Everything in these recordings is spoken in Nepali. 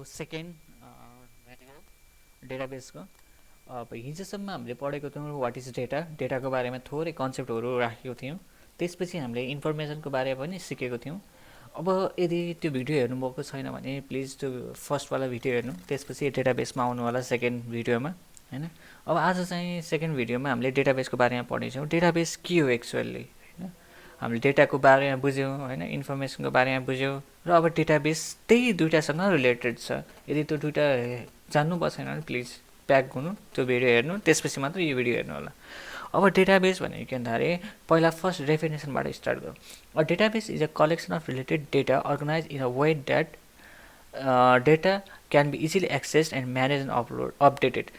Second video डेटाबेसको। अब हिजोसम्म हामीले पढेको थियौँ वाट इज डेटा, डेटाको बारेमा थोरै कन्सेप्टहरू राखेको थियौँ। त्यसपछि हामीले इन्फर्मेसनको बारेमा पनि सिकेको थियौँ। अब यदि त्यो भिडियो हेर्नुभएको छैन भने प्लिज त्यो फर्स्टवाला भिडियो हेर्नु, त्यसपछि डेटाबेसमा आउनु होला सेकेन्ड भिडियोमा हैन। अब आज चाहिँ सेकेन्ड भिडियोमा हामीले डेटाबेसको बारेमा पढ्नेछौँ। डेटाबेस के हो एक्चुअली हैन, हामीले डेटाको बारेमा बुझ्यौँ हैन, इन्फर्मेसनको बारेमा बुझ्यौँ र अब डेटाबेस त्यही दुईटासँग रिलेटेड छ। यदि त्यो दुईटा जान्नुभएको छैन भने प्लिज ब्याक हुनु, त्यो भिडियो हेर्नु, त्यसपछि मात्र यो भिडियो हेर्नु होला। अब डेटाबेस भनेको के भन्दाखेरि पहिला फर्स्ट डेफिनेसनबाट स्टार्ट गरौँ। A database is a collection of related data organise in a way that data can be easily accessed and manage and updated.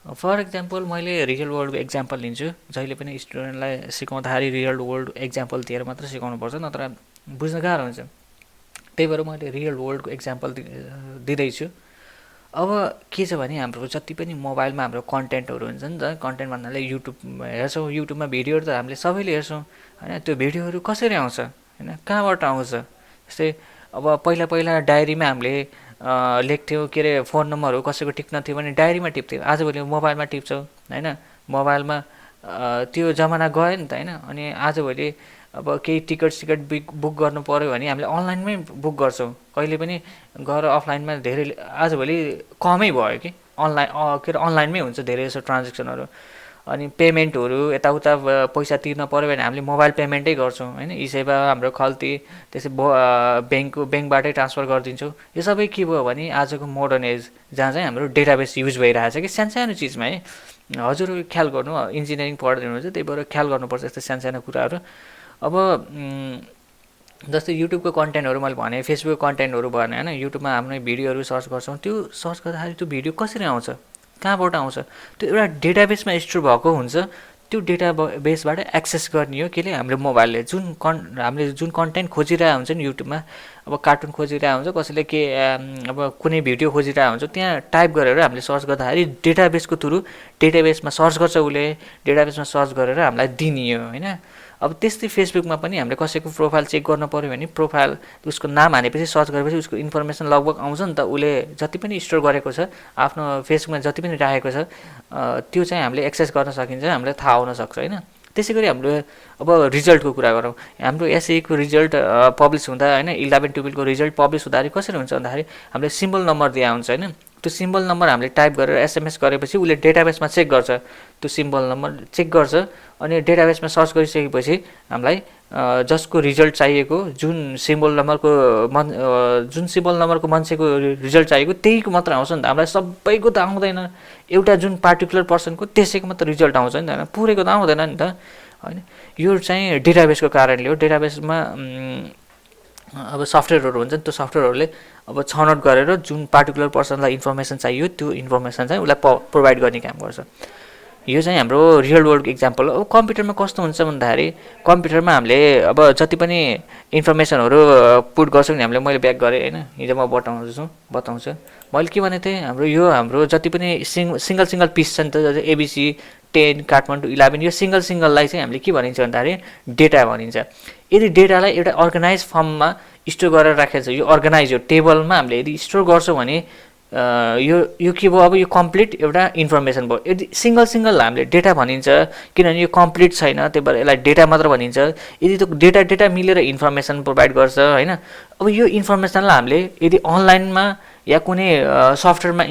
For example मैले रियल वर्ल्डको इक्जाम्पल लिन्छु। जहिले पनि स्टुडेन्टलाई सिकाउँदाखेरि रियल वर्ल्ड इक्जाम्पल दिएर मात्र सिकाउनुपर्छ, नत्र बुझ्न गाह्रो हुन्छ। त्यही भएर मैले रियल वर्ल्डको इक्जाम्पल दिँदैछु। अब के छ भने हाम्रो जति पनि मोबाइलमा हाम्रो कन्टेन्टहरू हुन्छ नि त, कन्टेन्ट भन्नाले युट्युब हेर्छौँ, युट्युबमा भिडियोहरू त हामीले सबैले हेर्छौँ होइन। त्यो भिडियोहरू कसरी आउँछ होइन, कहाँबाट आउँछ? जस्तै अब पहिला डायरीमा हामीले लेख्थ्यौँ, के अरे फोन नम्बरहरू कसैको टिप्न थियो भने डायरीमा टिप्थ्यौँ। आजभोलि मोबाइलमा टिप्छौँ होइन। मोबाइलमा त्यो जमाना गयो नि त होइन। अनि आजभोलि अब केही टिकट बुक गर्नु पऱ्यो भने हामीले अनलाइनमै बुक गर्छौँ, कहिले पनि गएर अफलाइनमा धेरै आजभोलि कमै भयो कि अनलाइन के अरे अनलाइनमै हुन्छ धेरै जसो ट्रान्जेक्सनहरू। अनि पेमेन्टहरू यताउता पैसा तिर्न पऱ्यो भने हामीले मोबाइल पेमेन्टै गर्छौँ होइन। यी सेवा हाम्रो खल्ती त्यसै ब्याङ्कबाटै ट्रान्सफर गरिदिन्छौँ। यो सबै के भयो भने आजको मोडर्न एज जहाँ चाहिँ हाम्रो डेटाबेस युज भइरहेछ कि सानो चिजमा है। हजुर ख्याल गर्नु, इन्जिनियरिङ पढ्दै हुनुहुन्छ त्यही भएर ख्याल गर्नुपर्छ यस्तो सानो कुराहरू। अब जस्तै युट्युबको कन्टेन्टहरू मैले भने, फेसबुकको कन्टेन्टहरू भने होइन, युट्युबमा हाम्रो भिडियोहरू सर्च गर्छौँ, त्यो सर्च गर्दाखेरि त्यो भिडियो कसरी आउँछ, कहाँबाट आउँछ, त्यो एउटा डेटाबेसमा स्टोर भएको हुन्छ। त्यो डेटाबेसबाट एक्सेस गर्ने हो केले हाम्रो मोबाइलले हामीले जुन कन्टेन्ट खोजिरहेको हुन्छ नि युट्युबमा। अब कार्टुन खोजिरहेको हुन्छ, कसैले के अब कुनै भिडियो खोजिरहेको हुन्छ, त्यहाँ टाइप गरेर हामीले सर्च गर्दाखेरि डेटाबेसको थ्रु डेटाबेसमा सर्च गर्छ उसले, डेटाबेसमा सर्च गरेर हामीलाई दिने हो होइन। अब त्यस्तै फेसबुकमा पनि हामीले कसैको प्रोफाइल चेक गर्नु पऱ्यो भने प्रोफाइल उसको नाम हानेपछि सर्च गरेपछि उसको इन्फर्मेसन लगभग आउँछ नि त। उसले जति पनि स्टोर गरेको छ आफ्नो फेसबुकमा, जति पनि राखेको छ त्यो चाहिँ हामीले एक्सेस गर्न सकिन्छ, हामीलाई थाहा हुनसक्छ होइन। त्यसै गरी हाम्रो अब रिजल्टको कुरा गरौँ। हाम्रो एसईको रिजल्ट पब्लिस हुँदा होइन, 11-12को रिजल्ट पब्लिस हुँदाखेरि कसरी हुन्छ भन्दाखेरि हामीले सिम्बल नम्बर दिए हुन्छ होइन। त्यो सिम्बल नम्बर हामीले टाइप गरेर एसएमएस गरेपछि उसले डेटाबेसमा चेक गर्छ, त्यो सिम्बल नम्बर चेक गर्छ। अनि डेटाबेसमा सर्च गरिसकेपछि हामीलाई जसको रिजल्ट चाहिएको, जुन सिम्बल नम्बरको मान्छेको रिजल्ट चाहिएको त्यहीको मात्र आउँछ नि त। हामीलाई सबैको त आउँदैन, एउटा जुन पार्टिकुलर पर्सनको त्यसैको मात्र रिजल्ट आउँछ नि त होइन, पुरैको त आउँदैन नि त होइन। यो चाहिँ डेटाबेसको कारणले हो। डेटाबेसमा अब सफ्टवेयरहरू हुन्छ नि, त्यो सफ्टवेयरहरूले अब छनौट गरेर जुन पार्टिकुलर पर्सनलाई इन्फर्मेसन चाहियो त्यो इन्फर्मेसन चाहिँ उसलाई प्रोभाइड गर्ने काम गर्छ। यो चाहिँ हाम्रो रियल वर्ल्डको इक्जाम्पल हो। अब कम्प्युटरमा कस्तो हुन्छ भन्दाखेरि कम्प्युटरमा हामीले अब जति पनि इन्फर्मेसनहरू पुट गर्छौँ नि हामीले, मैले ब्याक गरेँ होइन, हिजो म बताउँछु मैले के भनेको थिएँ, हाम्रो जति पनि सिङ्गल पिस छ नि त, जस्तै ABC 10 काठमाडौँ 11, यो सिङ्गललाई चाहिँ हामीले के भनिन्छ भन्दाखेरि डेटा भनिन्छ। यदि डेटालाई एउटा अर्गनाइज फर्ममा स्टोर गरेर राखेको छ, यो अर्गनाइज हो, टेबलमा हामीले यदि स्टोर गर्छौँ भने यो के भयो, अब यो कम्प्लिट एउटा इन्फर्मेसन भयो। यदि सिङ्गल हामीले डेटा भनिन्छ, किनभने यो कम्प्लिट छैन, त्यही भएर यसलाई डेटा मात्र भनिन्छ। यदि त्यो डेटा मिलेर इन्फर्मेसन प्रोभाइड गर्छ होइन। अब यो इन्फर्मेसनलाई हामीले यदि अनलाइनमा या कुनै सफ्टवेयरमा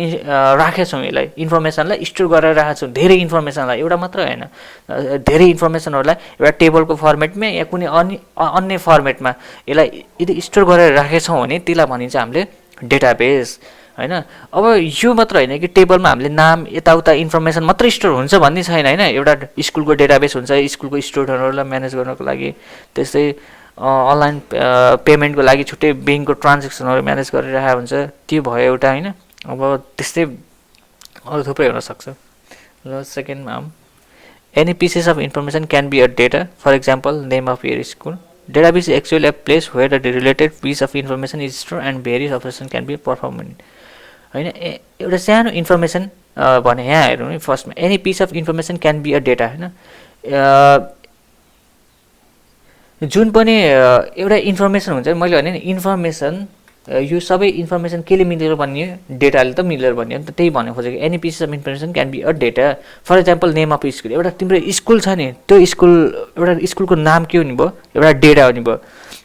राखेछौँ, यसलाई इन्फर्मेसनलाई स्टोर गरेर राखेको छौँ, धेरै इन्फर्मेसनलाई, एउटा मात्र होइन, धेरै इन्फर्मेसनहरूलाई एउटा टेबलको फर्मेटमा या कुनै अन्य फर्मेटमा यसलाई यदि स्टोर गरेर राखेछौँ भने त्यसलाई भनिन्छ हामीले डेटाबेस होइन। अब यो मात्र होइन कि टेबलमा हामीले नाम यताउता इन्फर्मेसन मात्रै स्टोर हुन्छ भन्ने छैन होइन। एउटा स्कुलको डेटाबेस हुन्छ, स्कुलको स्टुडेन्टहरूलाई म्यानेज गर्नको लागि। त्यस्तै अनलाइन पेमेन्टको लागि छुट्टै ब्याङ्कको ट्रान्जेक्सनहरू म्यानेज गरिरहेको हुन्छ, त्यो भयो एउटा होइन। अब त्यस्तै अरू थुप्रै हुनसक्छ। ल सेकेन्डमा any pieces of information can be a data, for example name of your school. Database is actually a place where the related piece of information is store and various operation can be perform होइन। एउटा सानो इन्फर्मेसन भने यहाँ हेरौँ नि, फर्स्टमा any piece of information can be a data होइन। जुन पनि एउटा इन्फर्मेसन हुन्छ, मैले भने नि इन्फर्मेसन यो सबै इन्फर्मेसन केले मिलेर बनियो, डेटाले त मिलेर बनियो नि त। त्यही भन्नु खोजेको, any pieces of information can be a data. For example name of school, एउटा तिम्रो स्कुल छ नि, त्यो स्कुल एउटा स्कुलको नाम के हुने भयो, एउटा डेटा हुने भयो।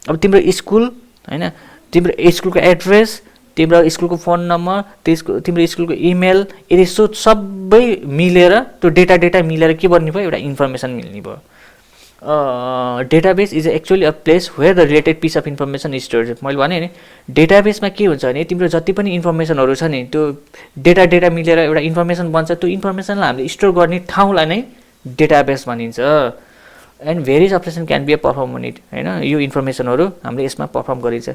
अब तिम्रो स्कुल होइन, तिम्रो स्कुलको एड्रेस, तिम्रो स्कुलको फोन नम्बर, तिम्रो स्कुलको इमेल, यदि सबै मिलेर त्यो डेटा मिलेर के बन्ने भयो, एउटा इन्फर्मेसन मिल्ने भयो। Database is actually a place where the related piece of information is stored. मैले भने नि डेटाबेसमा के हुन्छ भने तिम्रो जति पनि इन्फर्मेसनहरू छ नि त्यो डेटा मिलेर एउटा इन्फर्मेसन बन्छ। त्यो इन्फर्मेसनलाई हामीले स्टोर गर्ने ठाउँलाई नै डेटाबेस भनिन्छ। And various operation can be a perform on it होइन, यो इन्फर्मेसनहरू हामीले यसमा पर्फर्म गरिन्छ।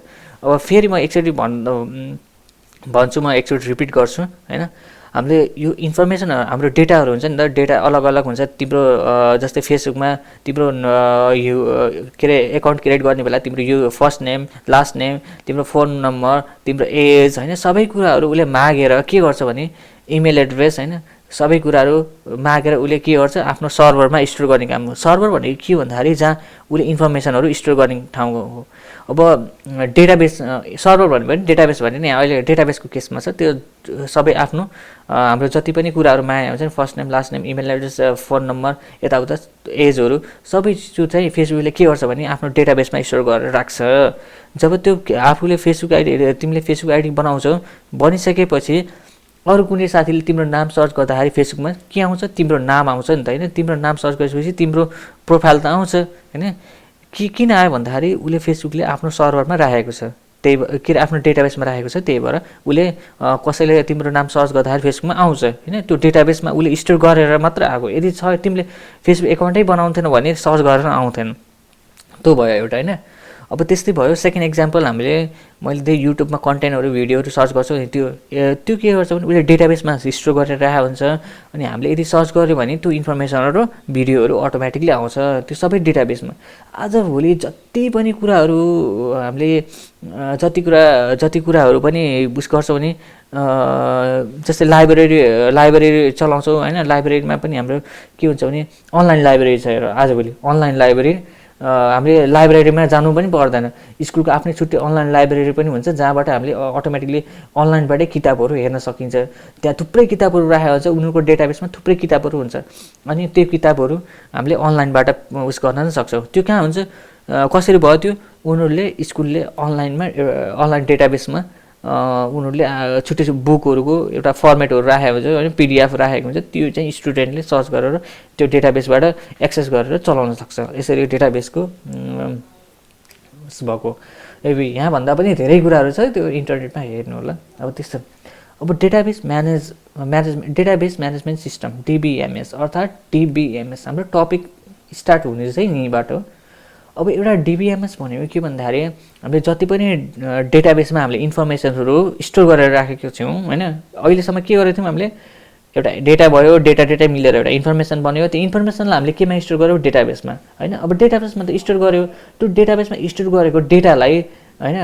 अब फेरि म एकचोटि भन्छु, म एकचोटि रिपिट गर्छु होइन। हामीले यो इन्फर्मेसन हाम्रो डेटाहरू हुन्छ नि त, डेटा अलग अलग हुन्छ। तिम्रो जस्तै फेसबुकमा तिम्रो यो के अरे एकाउन्ट क्रिएट गर्ने बेला तिम्रो यो फर्स्ट नेम, लास्ट नेम, तिम्रो फोन नम्बर, तिम्रो एज होइन, सबै कुराहरू उसले मागेर के गर्छ भने इमेल एड्रेस होइन, सबै कुराहरू मागेर उसले के गर्छ आफ्नो सर्भरमा स्टोर गर्ने काम हो। सर्भर भनेको के भन्दाखेरि जहाँ उसले इन्फर्मेसनहरू स्टोर गर्ने ठाउँ हो। अब डेटाबेस सर्भर भन्यो भने डेटाबेस भन्यो नि, अहिले डेटाबेसको केसमा छ त्यो सबै आफ्नो हाम्रो जति पनि कुराहरू माया हुन्छ नि, first name, last name, email address, phone number, यताउता एजहरू सबै चिज चाहिँ फेसबुकले के गर्छ भने आफ्नो डेटाबेसमा स्टोर गरेर राख्छ। जब त्यो आफूले फेसबुक आइडी, तिमीले फेसबुक आइडी बनाउँछौ, बनिसकेपछि अरू कुनै साथीले तिम्रो नाम सर्च गर्दाखेरि फेसबुकमा के आउँछ, तिम्रो नाम आउँछ नि त होइन। तिम्रो नाम सर्च गरेपछि तिम्रो प्रोफाइल त आउँछ होइन। किन आयो भन्दाखेरि उसले फेसबुकले आफ्नो सर्भरमा राखेको छ, त्यही के अरे आफ्नो डेटाबेसमा राखेको छ। त्यही भएर उसले कसैले तिम्रो नाम सर्च गर्दाखेरि फेसबुकमा आउँछ होइन। त्यो डेटाबेसमा उसले स्टोर गरेर मात्र आएको। यदि तिमीले फेसबुक एकाउन्टै बनाउँथेन भने सर्च गरेर आउँथेन। त्यो भयो एउटा होइन। अब त्यस्तै भयो। सेकेन्ड इक्जाम्पल मैले त्यही युट्युबमा कन्टेन्टहरू भिडियोहरू सर्च गर्छु नि, त्यो के गर्छ भने उसले डेटाबेसमा स्टोर गरेर राखेको हुन्छ। अनि हामीले यदि सर्च गऱ्यो भने त्यो इन्फर्मेसनहरू भिडियोहरू अटोमेटिकली आउँछ त्यो सबै डेटाबेसमा। आजभोलि जति पनि कुराहरू हामीले जति कुराहरू पनि उस गर्छौँ भने जस्तै लाइब्रेरी चलाउँछौँ होइन। लाइब्रेरीमा पनि हाम्रो के हुन्छ भने अनलाइन लाइब्रेरी छ। आजभोलि अनलाइन लाइब्रेरी हामीले लाइब्रेरीमा जानु पनि पर्दैन। स्कुलको आफ्नै छुट्टै अनलाइन लाइब्रेरी पनि हुन्छ जहाँबाट हामीले अटोमेटिकली अनलाइनबाटै किताबहरू हेर्न सकिन्छ। त्यहाँ थुप्रै किताबहरू राखेको हुन्छ, उनीहरूको डेटाबेसमा थुप्रै किताबहरू हुन्छ। अनि त्यो किताबहरू हामीले अनलाइनबाट उस गर्न पनि सक्छौँ। त्यो कहाँ हुन्छ, कसरी भयो त्यो, उनीहरूले स्कुलले अनलाइन डेटाबेसमा उनीहरूले छुट्टै बुकहरूको एउटा फर्मेटहरू राखेको हुन्छ होइन, पिडिएफ राखेको हुन्छ। त्यो चाहिँ स्टुडेन्टले सर्च गरेर त्यो डेटाबेसबाट एक्सेस गरेर चलाउन सक्छ। यसरी डेटाबेसको भएको यहाँ भन्दा पनि धेरै कुराहरू छ, त्यो इन्टरनेटमा हेर्नु होला। अब त्यस्तो अब डेटाबेस म्यानेजमेन्ट सिस्टम डिबिएमएस अर्थात् डिबिएमएस हाम्रो टपिक स्टार्ट हुने चाहिँ यहीँबाट हो। अब एउटा डिबिएमएस भनेको के भन्दाखेरि हामीले जति पनि डेटाबेसमा हामीले इन्फर्मेसनहरू स्टोर गरेर राखेको छौँ होइन। अहिलेसम्म के गरेको थियौँ हामीले, एउटा डेटा भयो, डेटा मिलेर एउटा इन्फर्मेसन बन्यो। त्यो इन्फर्मेसनलाई हामीले केमा स्टोर गऱ्यौँ, डेटाबेसमा होइन। अब डेटाबेसमा त स्टोर गऱ्यो, त्यो डेटाबेसमा स्टोर गरेको डेटालाई होइन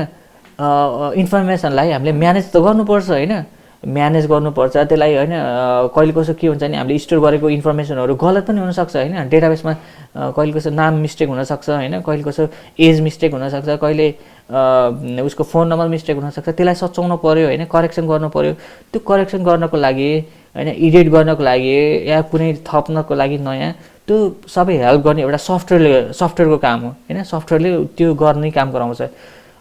इन्फर्मेसनलाई हामीले म्यानेज त गर्नुपर्छ होइन। म्यानेज गर्नुपर्छ त्यसलाई होइन। कहिले कसो के हुन्छ भने हामीले स्टोर गरेको इन्फर्मेसनहरू गलत पनि हुनसक्छ होइन। डेटाबेसमा कहिले कसो नाम मिस्टेक हुनसक्छ होइन, कहिले कसो एज मिस्टेक हुनसक्छ, कहिले उसको फोन नम्बर मिस्टेक हुनसक्छ। त्यसलाई सच्याउनु पऱ्यो होइन, करेक्सन गर्नु पऱ्यो। त्यो करेक्सन गर्नको लागि होइन, एडिट गर्नको लागि या कुनै थप्नको लागि नयाँ त्यो सबै हेल्प गर्ने एउटा सफ्टवेयरको काम हो होइन। सफ्टवेयरले त्यो गर्ने काम गराउँछ।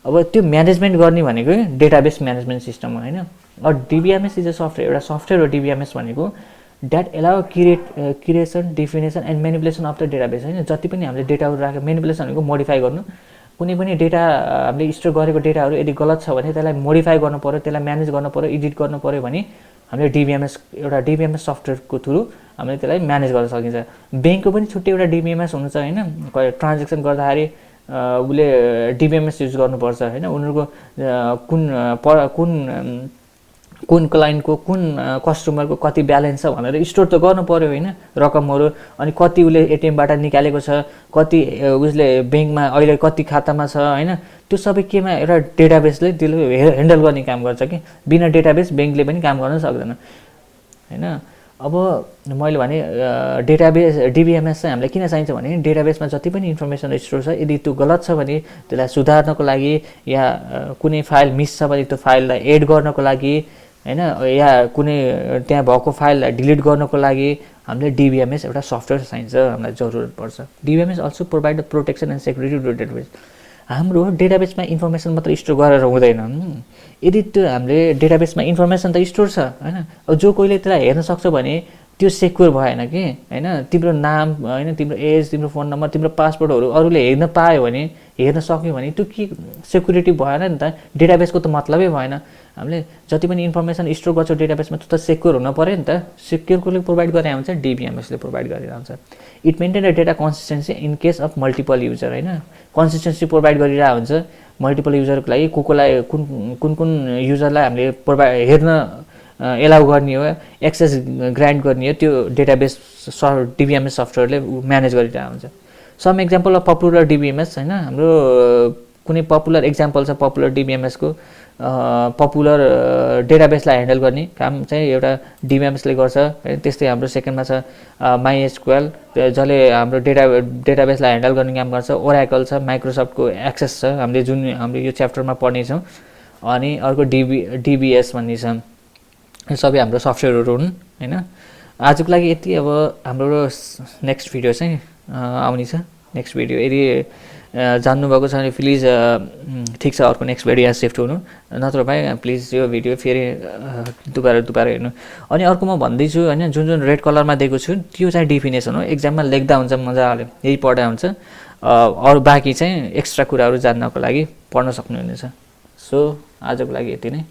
अब त्यो म्यानेजमेन्ट गर्ने भनेको डेटाबेस म्यानेजमेन्ट सिस्टम हो होइन। डिबिएमएस इज अ सफ्टवेयर, एउटा सफ्टवेयर हो डिबिएमएस भनेको, that allow creation, definition and manipulation of the database होइन। जति पनि हामीले डेटाहरू राखेको, मेनिपुलेसन भनेको मोडिफाई गर्नु। कुनै पनि डेटा हामीले स्टोर गरेको डेटाहरू यदि गलत छ भने त्यसलाई मोडिफाई गर्नु पऱ्यो, त्यसलाई म्यानेज गर्नु पऱ्यो, एडिट गर्नु पऱ्यो भने हामीले एउटा डिबिएमएस सफ्टवेयरको थ्रु हामीले त्यसलाई म्यानेज गर्न सकिन्छ। ब्याङ्कको पनि छुट्टै एउटा डिबिएमएस हुन्छ होइन। ट्रान्जेक्सन गर्दाखेरि उसले डिबिएमएस युज गर्नुपर्छ होइन। उनीहरूको कुन क्लाइन्टको कुन कस्टमरको कति ब्यालेन्स छ भनेर स्टोर त गर्नु पऱ्यो होइन, रकमहरू। अनि कति उसले एटिएमबाट निकालेको छ, कति उसले ब्याङ्कमा अहिले कति खातामा छ होइन। त्यो सबै केमा एउटा डेटाबेसले त्यसले ह्यान्डल गर्ने काम गर्छ कि। बिना डेटाबेस ब्याङ्कले पनि काम गर्न सक्दैन होइन। अब मैले भने डेटाबेस डिबिएमएस चाहिँ हामीलाई किन चाहिन्छ भने डेटाबेसमा जति पनि इन्फर्मेसन स्टोर छ यदि त्यो गलत छ भने त्यसलाई सुधार्नको लागि या कुनै फाइल मिस छ भने त्यो फाइललाई एड गर्नको लागि हैन या कुनै त्यहाँ भएको फाइललाई डिलिट गर्नको लागि हामीले डिबिएमएस एउटा सफ्टवेयर चाहिन्छ, हामीलाई जरुरत पर्छ। DBMS also provide the protection and security to database. हाम्रो डेटाबेसमा इन्फर्मेसन मात्र स्टोर गरेर हुँदैन। यदि त्यो हामीले डेटाबेसमा इन्फर्मेसन त स्टोर छ हैन, अब जो कोहीले त्यसलाई हेर्न सक्छ भने त्यो सेक्युर भएन कि हैन। तिम्रो नाम हैन, तिम्रो एज, तिम्रो फोन नम्बर, तिम्रो पासवर्डहरू अरूले हेर्न पायो भने, हेर्न सक्यो भने त्यो के सेक्युरिटी भएन नि त। डेटाबेसको त मतलबै भएन। हामीले जति पनि इन्फर्मेसन स्टोर गर्छौँ डेटाबेसमा त्यो त सेक्युर हुन पर्यो नि त। सेक्युरले प्रोभाइड गरे हुन्छ, डिबिएमएसले प्रोभाइड गरेर हुन्छ। It maintain the data consistency in case of multiple user हैन। कन्सिस्टेन्सी प्रोभाइड गरिरहेको हुन्छ मल्टिपल युजरको लागि। कोलाई कुन युजरलाई हामीले हेर्न एलाउ गर्ने हो, एक्सेस ग्रान्ट गर्ने हो, त्यो डेटाबेस डिबिएमएस सफ्टवेयरले म्यानेज गरिरहेको हुन्छ। सम एक्जाम्पल अफ पपुलर डिबिएमएस हैन, हाम्रो कुनै पपुलर एक्जाम्पल छ पपुलर डिबिएमएसको। पपुलर डेटाबेसलाई ह्यान्डल गर्ने काम चाहिँ एउटा डिबिएमएसले गर्छ है। त्यस्तै हाम्रो सेकेन्डमा छ माइएसक्यूएल, जसले हाम्रो डेटाबेसलाई ह्यान्डल गर्ने काम गर्छ। ओराकल छ, माइक्रोसफ्टको एक्सेस छ, हामीले यो च्याप्टरमा पढ्नेछौँ। अनि अर्को डिबिएस भन्ने छ। सबै हाम्रो सफ्टवेयरहरू हुन् हैन। आजको लागि यति। अब हाम्रो नेक्स्ट भिडियो चाहिँ आउने छ। नेक्स्ट भिडियो यदि जान्नुभएको छ भने प्लिज ठिक छ, अर्को नेक्स्ट भिडियो यहाँ सिफ्ट हुनु, नत्र भए प्लिज यो भिडियो फेरि दुबारा हेर्नु। अनि अर्को म भन्दैछु होइन, जुन रेड कलरमा दिएको छु त्यो चाहिँ डेफिनेसन हो, एक्जाममा लेख्दा हुन्छ मजाले, यही पढ्दा हुन्छ। अरू बाँकी चाहिँ एक्स्ट्रा कुराहरू जान्नको लागि पढ्न सक्नुहुनेछ। सो आजको लागि यति नै।